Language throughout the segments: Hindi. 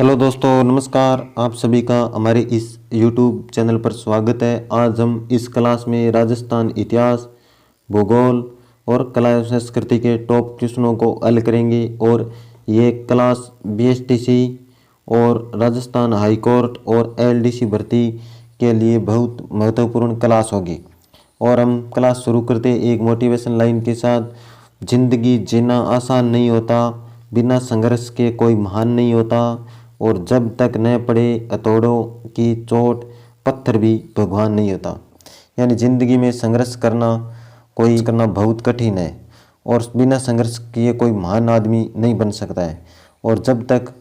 हेलो दोस्तों, नमस्कार। आप सभी का हमारे इस YouTube चैनल पर स्वागत है। आज हम इस क्लास में राजस्थान इतिहास, भूगोल और कला एवं संस्कृति के टॉप क्वेश्चनों को हल करेंगे। और ये क्लास BSTC और राजस्थान हाई कोर्ट और LDC भर्ती के लिए बहुत महत्वपूर्ण क्लास होगी। और हम क्लास शुरू करते हैं एक मोटिवेशन लाइन के साथ। जिंदगी जीना आसान नहीं होता, बिना संघर्ष के कोई महान नहीं होता, और जब तक न पड़े हथौड़ों की चोट पत्थर भी भगवान नहीं होता। यानी ज़िंदगी में संघर्ष करना बहुत कठिन है, और बिना संघर्ष किए कोई महान आदमी नहीं बन सकता है। और जब तक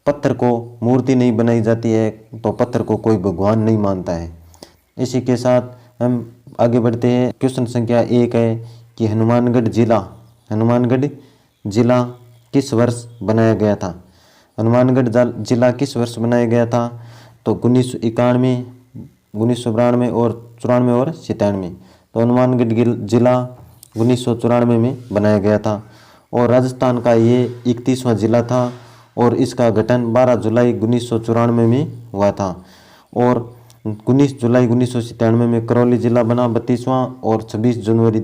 पत्थर को मूर्ति नहीं बनाई जाती है तो पत्थर को कोई भगवान नहीं मानता है। इसी के साथ हम आगे बढ़ते हैं। क्वेश्चन संख्या 1 है कि हनुमानगढ़ जिला किस वर्ष बनाया गया था। हनुमानगढ़ जिला किस वर्ष बनाया गया था? तो 1991, 1992 और 94 और 97। तो हनुमानगढ़ जिला 1994 में बनाया गया था। और राजस्थान का ये 31वां जिला था, और इसका गठन 12 जुलाई 1994 में हुआ था। और 19 जुलाई 1997 में करौली जिला बना 32वां, और 26 जनवरी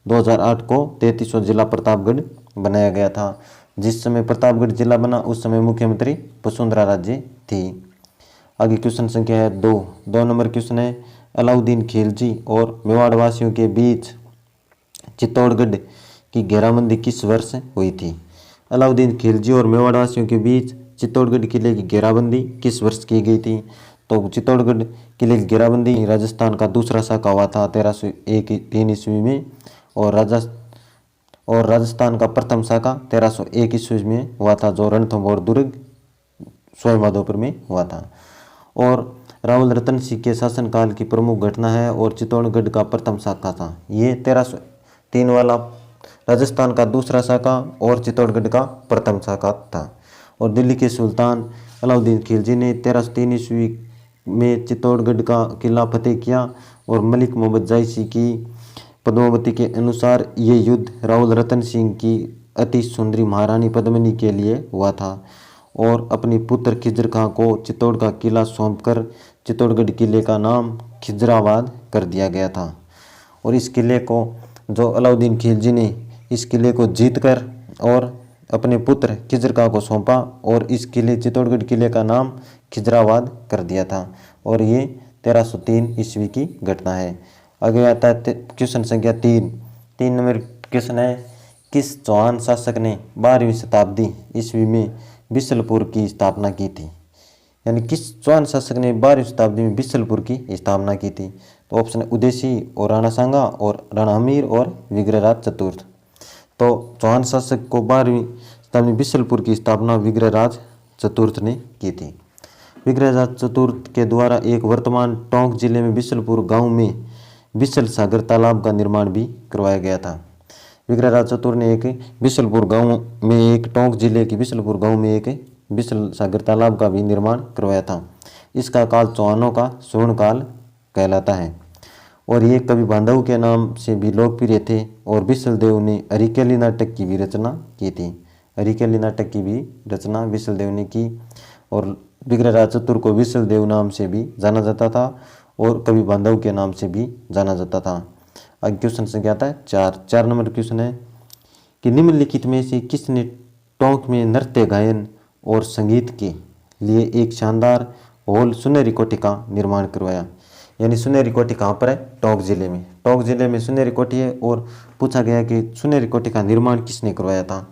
2008 को 33वां जिला प्रतापगढ़ बनाया गया था। जिस समय प्रतापगढ़ जिला बना उस समय मुख्यमंत्री वसुंधरा राजे थी। आगे क्वेश्चन संख्या है 2 नंबर क्वेश्चन है, अलाउद्दीन खिलजी और मेवाड़ वासियों के बीच चित्तौड़गढ़ की घेराबंदी किस वर्ष हुई थी। अलाउद्दीन खिलजी और मेवाड़ वासियों के बीच चित्तौड़गढ़ किले की घेराबंदी किस वर्ष की गई थी? तो चित्तौड़गढ़ किले की घेराबंदी राजस्थान का दूसरा शाखा हुआ था 1303 ईस्वी में, और राजस्थान का प्रथम शाखा 1301 ईस्वी में हुआ था, जो रणथंभौर दुर्ग सवाईमाधोपुर में हुआ था। और रावल रतन सिंह के शासनकाल की प्रमुख घटना है, और चित्तौड़गढ़ का प्रथम शाखा था। ये 1303 वाला राजस्थान का दूसरा शाखा और चित्तौड़गढ़ का प्रथम शाखा था। और दिल्ली के सुल्तान अलाउद्दीन खिलजी ने 1303 ईस्वी में चित्तौड़गढ़ का किला फतेह किया, और मलिक मोहम्मद जायसी की पद्मावती के अनुसार ये युद्ध रावल रतन सिंह की अति सुंदरी महारानी पद्मिनी के लिए हुआ था। और अपनी पुत्र खिजर खां को चित्तौड़ का किला सौंपकर चित्तौड़गढ़ किले का नाम खिजराबाद कर दिया गया था। और इस किले को जो अलाउद्दीन खिलजी ने इस किले को जीतकर और अपने पुत्र खिजर खां को सौंपा, और इस किले चित्तौड़गढ़ किले का नाम खिजराबाद कर दिया था। और ये 1303 ईस्वी की घटना है। आगे आता है क्वेश्चन संख्या 3 नंबर क्वेश्चन है, किस चौहान शासक ने 12वीं शताब्दी ईस्वी में बिसलपुर की स्थापना की थी। यानी किस चौहान शासक ने 12वीं शताब्दी में बिसलपुर की स्थापना की थी? तो ऑप्शन है उदयसिंह और राणा सांगा और राणा हमीर और विग्रहराज चतुर्थ। तो चौहान शासक को 12वीं शताब्दी में बिसलपुर की स्थापना विग्रहराज चतुर्थ ने की थी। विग्रहराज चतुर्थ के द्वारा एक वर्तमान टोंक जिले में बिसलपुर गांव में बिसल सागर तालाब का निर्माण भी करवाया गया था। विग्रहराज चतुर्थ ने एक बिसलपुर गांव में एक टोंक जिले के बिसलपुर गांव में एक बिसल सागर तालाब का भी निर्माण करवाया था। इसका काल चौहानों का स्वर्ण काल कहलाता है, और ये कवि बांधव के नाम से भी लोकप्रिय थे। और बिसल देव ने हरिकेली नाटक की भी रचना की थी। हरिकेली नाटक की भी रचना बिसल देव ने की, और विग्रहराज चतुर्थ को बिसल देव नाम से भी जाना जाता था, और कवि बांधव के नाम से भी जाना जाता था। आगे क्वेश्चन संख्या आता है 4 नंबर क्वेश्चन है कि निम्नलिखित में से किसने टोंक में नृत्य गायन और संगीत के लिए एक शानदार हॉल सुनहरी कोठी का निर्माण करवाया। यानी सुनहरी कोठी कहाँ पर है? टोंक जिले में। टोंक जिले में सुनहरी कोठी है, और पूछा गया कि सुनहरी कोठी का निर्माण किसने करवाया था।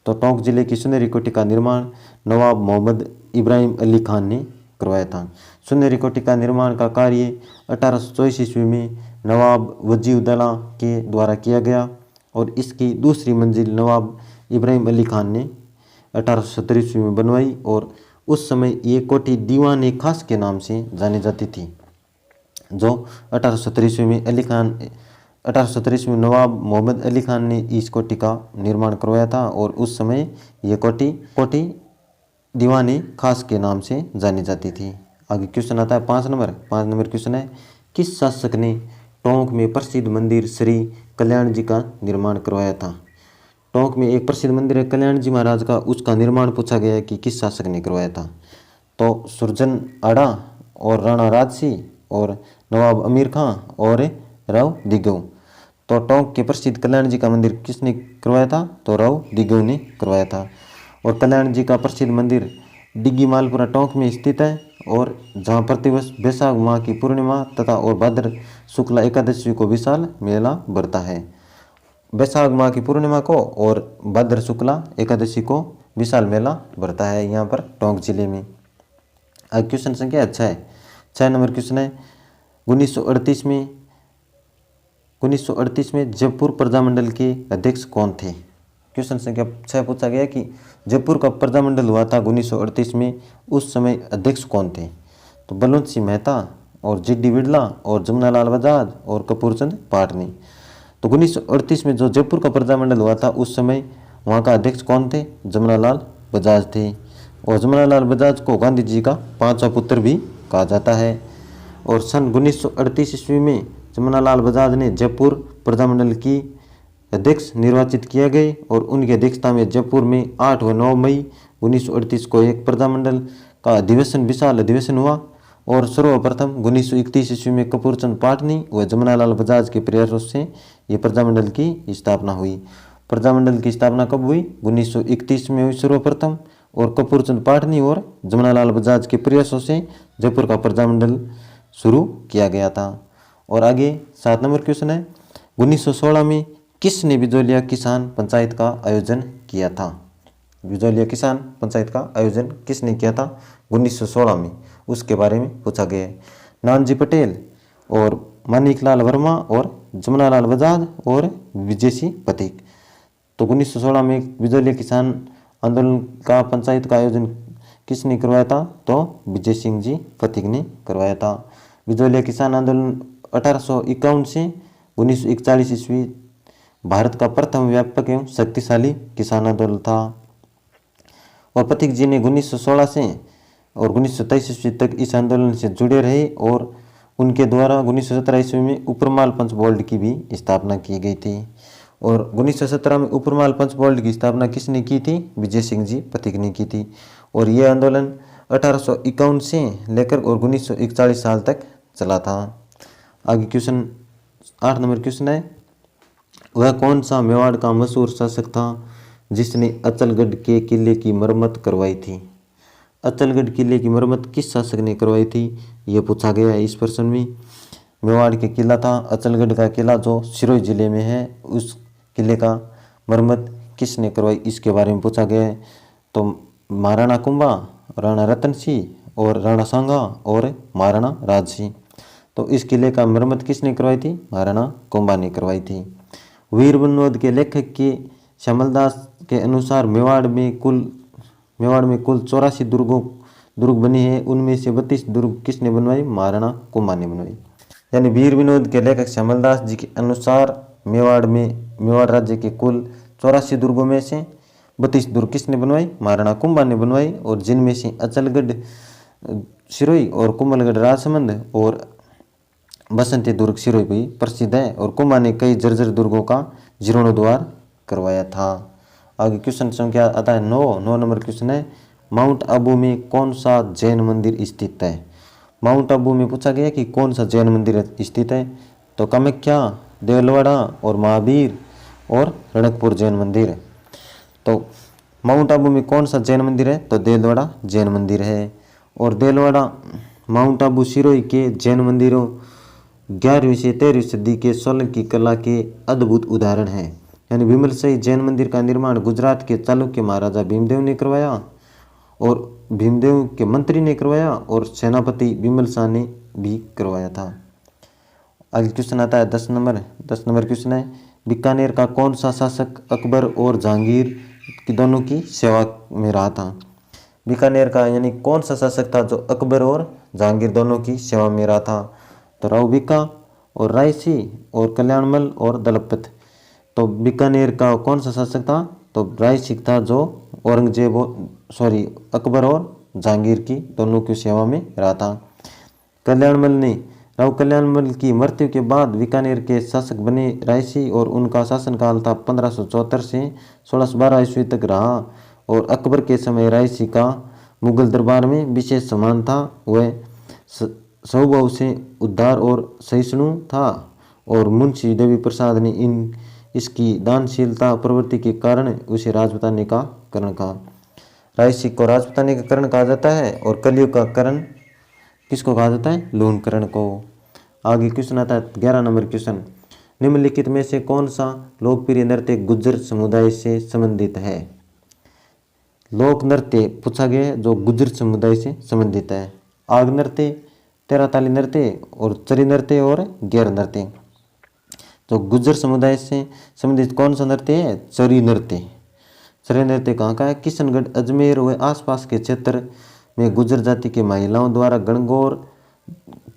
तो टोंक जिले की सुनहरी कोठी का निर्माण नवाब मोहम्मद इब्राहिम अली खान ने करवाया था। सुनहरी कोठी का निर्माण का कार्य 1824 ईस्वी में नवाब वजीउद्दौला के द्वारा किया गया, और इसकी दूसरी मंजिल नवाब इब्राहिम अली खान ने 1870 ईस्वी में बनवाई। और उस समय ये कोठी दीवान ए खास के नाम से जानी जाती थी, जो 1870 ईस्वी में 1870 ईस्वी में नवाब मोहम्मद अली खान ने इस कोठी का निर्माण करवाया था। और उस समय ये कोठी दीवान ए खास के नाम से जानी जाती थी। आगे क्वेश्चन आता है 5 नंबर क्वेश्चन है, किस शासक ने टोंक में प्रसिद्ध मंदिर श्री कल्याण जी का निर्माण करवाया था। टोंक में एक प्रसिद्ध मंदिर है कल्याण जी महाराज का, उसका निर्माण पूछा गया है कि किस शासक ने करवाया था। तो सुरजन आड़ा और राणा राजसी और नवाब अमीर खां और राव दिगो। तो टोंक के प्रसिद्ध कल्याण जी का मंदिर किसने करवाया था? तो राव दिगो ने करवाया था। और कल्याण जी का प्रसिद्ध मंदिर डिग्गी मालपुरा टोंक में स्थित है और जहाँ प्रतिवर्ष बैसाख माह की पूर्णिमा तथा और भाद्र शुक्ला एकादशी को विशाल मेला भरता है। बैसाख माह की पूर्णिमा को और भाद्र शुक्ला एकादशी को विशाल मेला भरता है यहाँ पर टोंक जिले में। अब क्वेश्चन संख्या 6 नंबर क्वेश्चन है 1938 में जयपुर प्रजामंडल के अध्यक्ष कौन थे? क्वेश्चन संख्या 6 पूछा गया कि जयपुर का प्रजामंडल हुआ था 1938 में, उस समय अध्यक्ष कौन थे? तो बलवंत सिंह मेहता और जी.डी. बिड़ला और जमुनालाल बजाज और कपूरचंद पाटनी। तो 1938 में जो जयपुर का प्रजामंडल हुआ था उस समय वहाँ का अध्यक्ष कौन थे? जमुनालाल बजाज थे। और जमुनालाल बजाज को गांधी जी का 5वां पुत्र भी कहा जाता है। और सन 1938 ईस्वी में जमुनालाल बजाज ने जयपुर प्रजामंडल की अध्यक्ष निर्वाचित किए गए और उनकी अध्यक्षता में जयपुर में 8 व 9 मई 1938 को एक प्रजामंडल का अधिवेशन विशाल अधिवेशन हुआ। और सर्वप्रथम 1931 ईस्वी में कपूरचंद पाटनी व जमुनालाल बजाज के प्रयासों से ये प्रजामंडल की स्थापना हुई। प्रजामंडल की स्थापना कब हुई? 1931 में हुई सर्वप्रथम, और कपूरचंद पाटनी और जमुनालाल बजाज के प्रयासों से जयपुर का प्रजामंडल शुरू किया गया था। और आगे 7 नंबर क्वेश्चन है 1916 में किसने बिजौलिया किसान पंचायत का आयोजन किया था? बिजौलिया किसान पंचायत का आयोजन किसने किया था 1916 में? उसके बारे में पूछा गया है। नानजी पटेल और मानिकलाल वर्मा और जमुनालाल बजाज और विजय सिंह पथिक। तो 1916 में बिजौलिया किसान आंदोलन का पंचायत का आयोजन किसने करवाया था? तो विजय सिंह जी पथिक ने करवाया था। बिजौलिया किसान आंदोलन 1851 से 1941 ईस्वी भारत का प्रथम व्यापक एवं शक्तिशाली किसान आंदोलन था। और पथिक जी ने 1916 से और 1923 ईस्वी तक इस आंदोलन से जुड़े रहे और उनके द्वारा 1917 ईस्वी में उपरमाल पंच बोर्ड की भी स्थापना की गई थी। और 1917 में उपरमाल पंच बोर्ड की स्थापना किसने की थी? विजय सिंह जी पथिक ने की थी। और यह आंदोलन 1851 से लेकर और 1941 साल तक चला था। आगे क्वेश्चन 8 नंबर क्वेश्चन है वह कौन सा मेवाड़ का मशहूर शासक था जिसने अचलगढ़ के किले की मरम्मत करवाई थी? अचलगढ़ किले की मरम्मत किस शासक ने करवाई थी? यह पूछा गया है इस प्रश्न में। मेवाड़ के किला था अचलगढ़ का किला जो सिरोही जिले में है, उस किले का मरम्मत किसने करवाई इसके बारे में पूछा गया है। तो महाराणा कुंभा, राणा रतन सिंह और राणा सांगा और महाराणा राज सिंह। तो इस किले का मरम्मत किसने करवाई थी? महाराणा कुंभा ने करवाई थी। वीर विनोद के लेखक के श्यामलदास के अनुसार मेवाड़ में कुल 84 दुर्ग बने हैं, उनमें से 32 दुर्ग किसने बनवाई? महाराणा कुंभा ने बनवाई। यानी वीर विनोद के लेखक श्यामलदास जी के अनुसार मेवाड़ राज्य के कुल 84 दुर्गों में से 32 दुर्ग किसने बनवाई? महाराणा कुंभा ने बनवाई। और जिनमें से अचलगढ़ सिरोही और कुंभलगढ़ राजसमंद और बसंती दुर्ग सिरोही भी प्रसिद्ध है। और कुंभा ने कई जर्जर दुर्गों का जीर्णोद्धार करवाया था। आगे क्वेश्चन संख्या आता है 9 नंबर क्वेश्चन है माउंट आबू में कौन सा जैन मंदिर स्थित है? माउंट आबू में पूछा गया कि कौन सा जैन मंदिर स्थित है? तो कामाख्या, देलवाड़ा और महावीर और रणकपुर जैन मंदिर। तो माउंट आबू में कौन सा जैन मंदिर है? तो देलवाड़ा जैन मंदिर है। और देलवाड़ा माउंट आबू सिरोही के जैन मंदिरों 11वीं से 13वीं सदी के सोलंकी कला के अद्भुत उदाहरण हैं। यानी भीमलसई जैन मंदिर का निर्माण गुजरात के चालुक्य महाराजा भीमदेव ने करवाया और भीमदेव के मंत्री ने करवाया और सेनापति बिमल शाह ने भी करवाया था। आगे क्वेश्चन आता है 10 नंबर क्वेश्चन है बीकानेर का कौन सा शासक अकबर और जहांगीर की दोनों की सेवा में रहा था? बीकानेर का यानी कौन सा शासक था जो अकबर और जहांगीर दोनों की सेवा में रहा था? तो राव बीका और रायसी और कल्याणमल और दलपत। तो बीकानेर का कौन सा शासक था? तो रायसी था जो अकबर और जहांगीर की दोनों की सेवा में रहा था। राव कल्याणमल की मृत्यु के बाद बीकानेर के शासक बने रायसी और उनका शासनकाल था 1574 से 1612 ईस्वी तक रहा। और अकबर के समय रायसी का मुगल दरबार में विशेष सम्मान था। वह स्वभाव से उदार और सहिष्णु था और मुंशी देवी प्रसाद ने इसकी दानशीलता प्रवृत्ति के कारण उसे राजपुताने का करण कहा। राजसी को राजपुताने का करण कहा जाता है और कलयुग का करण किसको कहा जाता है? लूण करण को। आगे क्वेश्चन आता है 11 नंबर क्वेश्चन, निम्नलिखित में से कौन सा लोकप्रिय नृत्य गुज्जर समुदाय से संबंधित है? लोक नृत्य पूछा गया है जो गुज्जर समुदाय से संबंधित है। आग नृत्य, तेरह ताली नृत्य और चरी नृत्य और गैर नृत्य। तो गुज्जर समुदाय से संबंधित कौन सा नृत्य है? चरी नृत्य। चरी नृत्य कहाँ का है? किशनगढ़, अजमेर व आसपास के क्षेत्र में गुज्जर जाति के महिलाओं द्वारा गणगौर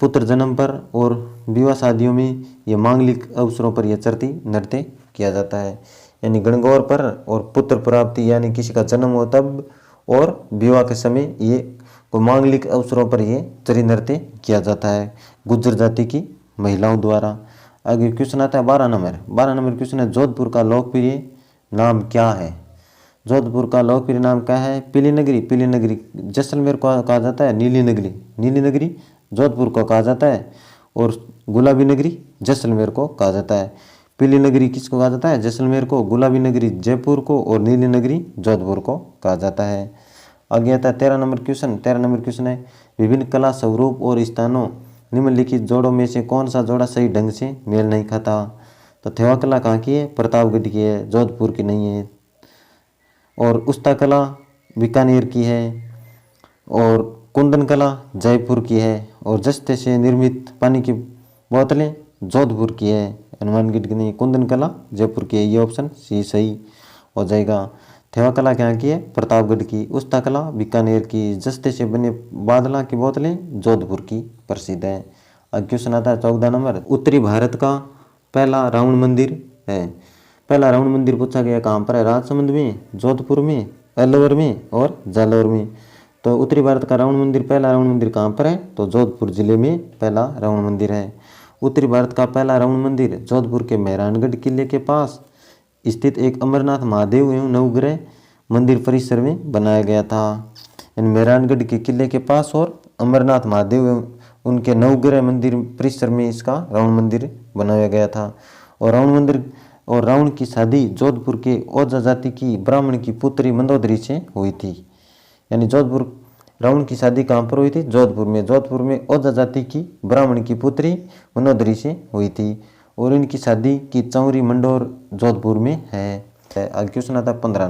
पुत्र जन्म पर और विवाह शादियों में ये मांगलिक अवसरों पर यह चरती नृत्य किया जाता है। यानी गणगौर पर और पुत्र प्राप्ति यानी किसी का जन्म हो तब और विवाह के समय ये मांगलिक अवसरों पर ये चरी नृत्य किया जाता है गुज्जर जाति की महिलाओं द्वारा। आगे क्वेश्चन आता है 12 नंबर क्वेश्चन है, जोधपुर का लोकप्रिय नाम क्या है? जोधपुर का लोकप्रिय नाम क्या है? पीली नगरी जैसलमेर को कहा जाता है नीली नगरी जोधपुर को कहा जाता है और गुलाबी नगरी जैसलमेर को कहा जाता है। पीली नगरी किसको कहा जाता है? जैसलमेर को, गुलाबी नगरी जयपुर को और नीली नगरी जोधपुर को कहा जाता है। आगे आता है 13 नंबर क्वेश्चन है, विभिन्न कला स्वरूप और स्थानों निम्नलिखित जोड़ों में से कौन सा जोड़ा सही ढंग से मेल नहीं खाता? तो थेवा कला कहाँ की है? प्रतापगढ़ की है, जोधपुर की नहीं है। और उस्ता कला बीकानेर की है और कुंदन कला जयपुर की है और जस्ते से निर्मित पानी की बोतलें जोधपुर की है, हनुमानगढ़ की नहीं। कुंदन कला जयपुर की है, ये ऑप्शन सी सही हो जाएगा। थेवा कला क्या की है? प्रतापगढ़ की। उस्ता कला बीकानेर की। जस्ते से बने बादला की बोतलें जोधपुर की प्रसिद्ध है। अब क्वेश्चन आता है 14 नंबर, उत्तरी भारत का पहला रावण मंदिर है। पहला रावण मंदिर पूछा गया कहाँ पर है? राजसमंद में, जोधपुर में, अलवर में और जालौर में। तो उत्तरी भारत का रावण मंदिर, पहला रावण मंदिर कहाँ पर है? तो जोधपुर जिले में पहला रावण मंदिर है। उत्तरी भारत का पहला रावण मंदिर जोधपुर के मेहरानगढ़ किले के पास स्थित एक अमरनाथ महादेव एवं नवग्रह मंदिर परिसर में बनाया गया था। यानी मेहरानगढ़ के किले के पास और अमरनाथ महादेव एवं उनके नवग्रह मंदिर परिसर में इसका रावण मंदिर बनाया गया था। और रावण की शादी जोधपुर के ओझा जाति की ब्राह्मण की पुत्री मंदोदरी से हुई थी। यानी रावण की शादी कहाँ पर हुई थी? जोधपुर में ओझा जाति की ब्राह्मण की पुत्री मंदोदरी से हुई थी और इनकी शादी की चौरी मंडोर जोधपुर में है। आगे क्वेश्चन आता है 15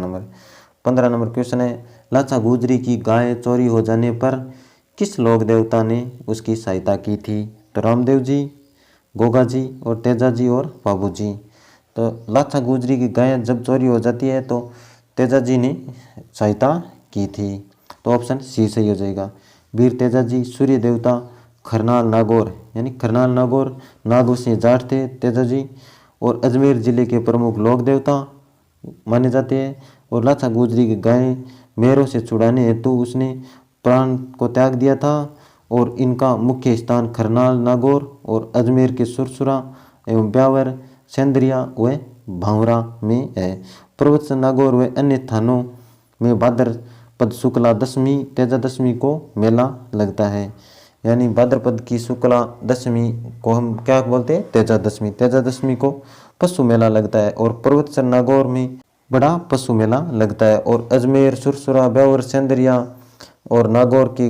नंबर क्वेश्चन है, लाचा गुजरी की गाय चोरी हो जाने पर किस लोक देवता ने उसकी सहायता की थी? तो रामदेव जी, गोगा जी और तेजा जी और बाबू जी। तो लाचा गुजरी की गाय जब चोरी हो जाती है तो तेजा जी ने सहायता की थी, तो ऑप्शन सी सही हो जाएगा। वीर तेजा जी सूर्य देवता खरनाल नागौर, यानी खरनाल नागौर नागों से जाट थे तेजा जी और अजमेर जिले के प्रमुख लोक देवता माने जाते हैं। और लाचा गुजरी की गाय मेरों से छुड़ाने हेतु उसने प्राण को त्याग दिया था और इनका मुख्य स्थान खरनाल नागौर और अजमेर के सुरसुरा एवं ब्यावर, सेंद्रिया व भावरा में है। पर्वत नागौर व अन्य स्थानों में भाद्रपद शुक्ला दशमी तेजा दशमी को मेला लगता है। यानी भाद्रपद की शुक्ला दशमी को हम क्या बोलते हैं? तेजा दशमी को पशु मेला लगता है और पर्वत नागौर में बड़ा पशु मेला लगता है। और अजमेर, सुरसुरा, ब्यावर, सेंदरिया और नागौर की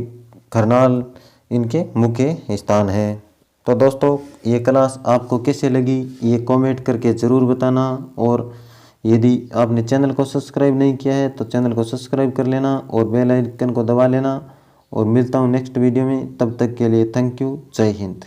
खरनाल इनके मुख्य स्थान हैं। तो दोस्तों ये क्लास आपको कैसे लगी ये कमेंट करके ज़रूर बताना और यदि आपने चैनल को सब्सक्राइब नहीं किया है तो चैनल को सब्सक्राइब कर लेना और बेल आइकन को दबा लेना। और मिलता हूँ नेक्स्ट वीडियो में, तब तक के लिए थैंक यू, जय हिंद।